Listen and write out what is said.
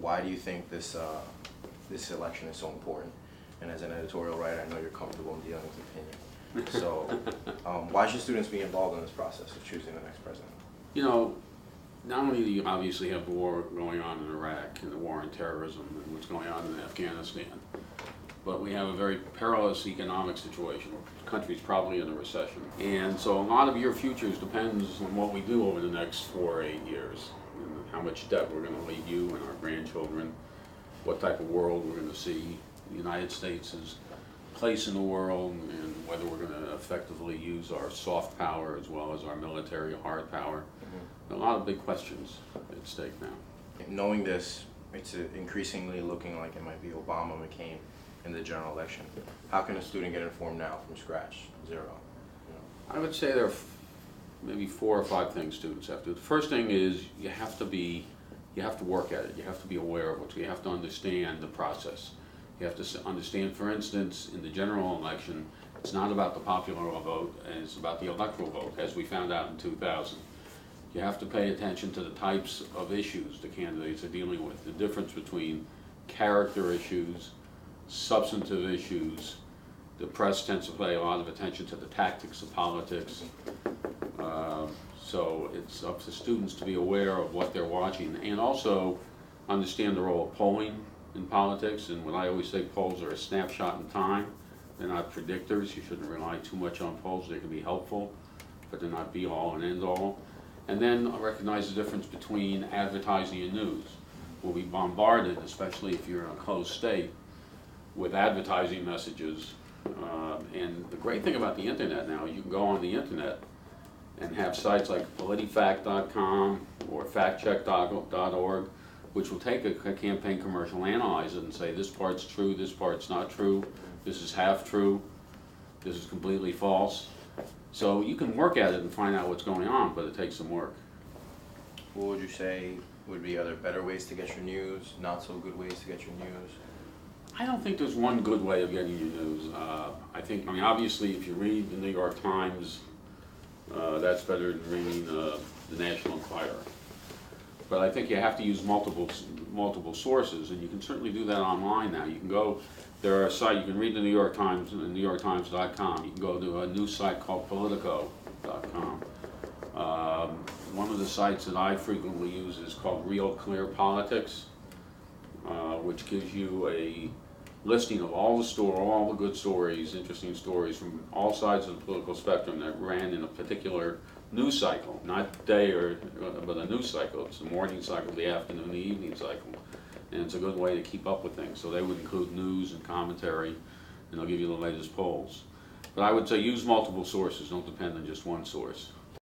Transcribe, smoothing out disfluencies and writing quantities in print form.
why do you think this election is so important? And as an editorial writer, I know you're comfortable in dealing with opinion. So why should students be involved in this process of choosing the next president? You know, not only do you obviously have the war going on in Iraq and the war on terrorism and what's going on in Afghanistan, but we have a very perilous economic situation. The country's probably in a recession. And so a lot of your futures depends on what we do over the next 4 or 8 years, and how much debt we're going to leave you and our grandchildren, what type of world we're going to see the United States' place in the world, and whether we're going to effectively use our soft power as well as our military hard power. A lot of big questions at stake now. Knowing this, it's increasingly looking like it might be Obama, McCain in the general election. How can a student get informed now from scratch, zero? You know? I would say there are maybe 4 or 5 things students have to do. The first thing is you have to work at it. You have to be aware of it. You have to understand the process. You have to understand, for instance, in the general election, it's not about the popular vote, and it's about the electoral vote, as we found out in 2000. You have to pay attention to the types of issues the candidates are dealing with, the difference between character issues, substantive issues. The press tends to pay a lot of attention to the tactics of politics. So it's up to students to be aware of what they're watching, and also understand the role of polling in politics. And what I always say, polls are a snapshot in time. They're not predictors. You shouldn't rely too much on polls. They can be helpful, but they're not be all and end all. And then recognize the difference between advertising and news. We'll be bombarded, especially if you're in a closed state, with advertising messages. And the great thing about the internet now is you can go on the internet and have sites like politifact.com or factcheck.org, which will take a campaign commercial, analyze it, and say this part's true, this part's not true, this is half true, this is completely false. So you can work at it and find out what's going on, but it takes some work. What would you say would be other better ways to get your news, not so good ways to get your news? I don't think there's one good way of getting your news. I mean, obviously, if you read the New York Times, that's better than reading the National Enquirer. But I think you have to use multiple sources, and you can certainly do that online now. You can go, there are sites, you can read the New York Times and NewYorkTimes.com. You can go to a news site called Politico.com. One of the sites that I frequently use is called Real Clear Politics, which gives you a listing of all the good stories, interesting stories from all sides of the political spectrum that ran in a particular news cycle, not day but a news cycle. It's the morning cycle, the afternoon, the evening cycle, and it's a good way to keep up with things. So they would include news and commentary, and they'll give you the latest polls. But I would say use multiple sources. Don't depend on just one source.